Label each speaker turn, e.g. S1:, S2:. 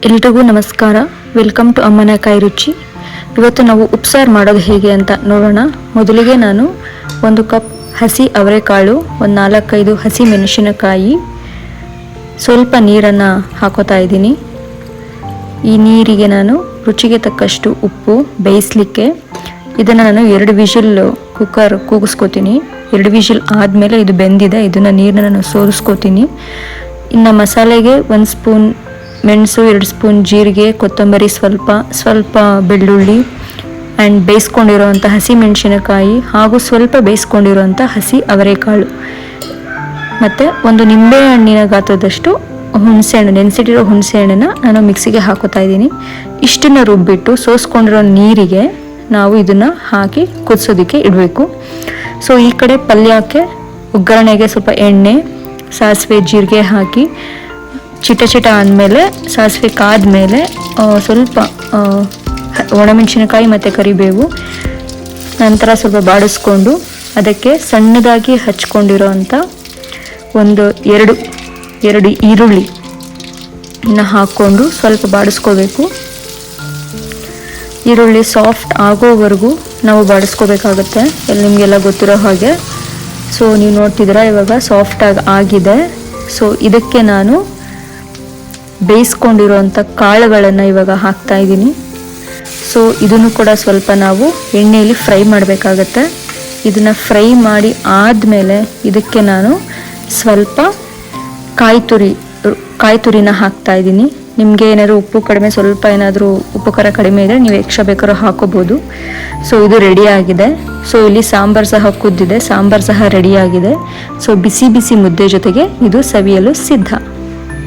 S1: ಎಲ್ರಿಗೂ ನಮಸ್ಕಾರ. Welcome to ಅಮ್ಮನ ಕೈ ರುಚಿ. ಇವತ್ತು ನಾವು ಉಪ್ಸಾರು ಮಾಡೋದು ಹೇಗೆ ಅಂತ ನೋಡೋಣ. ಮೊದಲಿಗೆ ನಾನು 1 ಕಪ್ ಹಸಿ ಅವರೆಕಾಳು, ಒಂದು 4-5 ಹಸಿ ಮೆಣಸಿನಕಾಯಿ, ಸ್ವಲ್ಪ ನೀರನ್ನು ಹಾಕೋತಾ ಇದ್ದೀನಿ. ಈ ನೀರಿಗೆ ನಾನು ರುಚಿಗೆ ತಕ್ಕಷ್ಟು ಉಪ್ಪು, ಬೇಯಿಸಲಿಕ್ಕೆ ಇದನ್ನು ನಾನು 2 ವಿಷಿಲ್ ಕುಕ್ಕರ್ ಕೂಗಿಸ್ಕೋತೀನಿ. 2 ವಿಷಿಲ್ ಆದಮೇಲೆ ಇದು ಬೆಂದಿದೆ. ಇದನ್ನು ನೀರನ್ನ ನಾನು ಸೋರಿಸ್ಕೋತೀನಿ. ಇನ್ನು ಮಸಾಲೆಗೆ 1 ಸ್ಪೂನ್ ಮೆಣಸು, 2 ಸ್ಪೂನ್ ಜೀರಿಗೆ, ಕೊತ್ತಂಬರಿ, ಸ್ವಲ್ಪ ಬೆಳ್ಳುಳ್ಳಿ ಆ್ಯಂಡ್ ಬೇಯಿಸ್ಕೊಂಡಿರೋವಂಥ ಹಸಿ ಮೆಣಸಿನಕಾಯಿ ಹಾಗೂ ಸ್ವಲ್ಪ ಬೇಯಿಸ್ಕೊಂಡಿರೋವಂಥ ಹಸಿ ಅವರೆಕಾಳು ಮತ್ತು 1 ನಿಂಬೆ ಹಣ್ಣಿನ ಗಾತ್ರದಷ್ಟು ಹುಣಸೆಹಣ್ಣು, ನೆನೆಸಿಟ್ಟಿರೋ ಹುಣಸೆಹಣ್ಣನ್ನು ನಾನು ಮಿಕ್ಸಿಗೆ ಹಾಕೋತಾ ಇದ್ದೀನಿ. ಇಷ್ಟನ್ನು ರುಬ್ಬಿಟ್ಟು ಸೋಸ್ಕೊಂಡಿರೋ ನೀರಿಗೆ ನಾವು ಇದನ್ನು ಹಾಕಿ ಕುದಿಸೋದಕ್ಕೆ ಇಡಬೇಕು. ಸೊ ಈ ಕಡೆ ಪಲ್ಯಕ್ಕೆ ಒಗ್ಗರಣೆಗೆ ಸ್ವಲ್ಪ ಎಣ್ಣೆ, ಸಾಸಿವೆ, ಜೀರಿಗೆ ಹಾಕಿ ಚಿಟ ಆದಮೇಲೆ, ಸಾಸಿವೆ ಕಾದ್ಮೇಲೆ ಸ್ವಲ್ಪ ಒಣಮೆಣಸಿನಕಾಯಿ ಮತ್ತು ಕರಿಬೇವು, ನಂತರ ಸ್ವಲ್ಪ ಬಾಡಿಸ್ಕೊಂಡು ಅದಕ್ಕೆ ಸಣ್ಣದಾಗಿ ಹಚ್ಕೊಂಡಿರೋ ಅಂಥ ಎರಡು ಈರುಳ್ಳಿ ಹಾಕ್ಕೊಂಡು ಸ್ವಲ್ಪ ಬಾಡಿಸ್ಕೋಬೇಕು. ಈರುಳ್ಳಿ ಸಾಫ್ಟ್ ಆಗೋವರೆಗೂ ನಾವು ಬಾಡಿಸ್ಕೋಬೇಕಾಗತ್ತೆ, ನಿಮಗೆಲ್ಲ ಗೊತ್ತಿರೋ ಹಾಗೆ. ಸೊ ನೀವು ನೋಡ್ತಿದ್ದೀರಾ ಇವಾಗ ಸಾಫ್ಟಾಗಿ ಆಗಿದೆ. ಸೊ ಇದಕ್ಕೆ ನಾನು ಬೇಯಿಸ್ಕೊಂಡಿರೋಂಥ ಕಾಳುಗಳನ್ನು ಇವಾಗ ಹಾಕ್ತಾ ಇದ್ದೀನಿ. ಸೊ ಇದನ್ನು ಕೂಡ ಸ್ವಲ್ಪ ನಾವು ಎಣ್ಣೆಯಲ್ಲಿ ಫ್ರೈ ಮಾಡಬೇಕಾಗತ್ತೆ. ಇದನ್ನು ಫ್ರೈ ಮಾಡಿ ಆದಮೇಲೆ ಇದಕ್ಕೆ ನಾನು ಸ್ವಲ್ಪ ಕಾಯಿ ತುರಿನ ಹಾಕ್ತಾ ಇದ್ದೀನಿ. ನಿಮಗೆ ಏನಾದರೂ ಉಪ್ಪು ಕಡಿಮೆ, ಸ್ವಲ್ಪ ಏನಾದರೂ ಉಪ್ಪು ಖಾರ ಕಡಿಮೆ ಇದ್ದರೆ ನೀವು ಎಕ್ಸ್ಟ್ರಾ ಬೇಕಾದ್ರೂ ಹಾಕೋಬೋದು. ಸೊ ಇದು ರೆಡಿಯಾಗಿದೆ. ಸೊ ಇಲ್ಲಿ ಸಾಂಬಾರು ಸಹ ಕುದ್ದಿದೆ, ಸಾಂಬಾರು ಸಹ ರೆಡಿಯಾಗಿದೆ. ಸೊ ಬಿಸಿ ಬಿಸಿ ಮುದ್ದೆ ಜೊತೆಗೆ ಇದು ಸವಿಯಲು ಸಿದ್ಧ.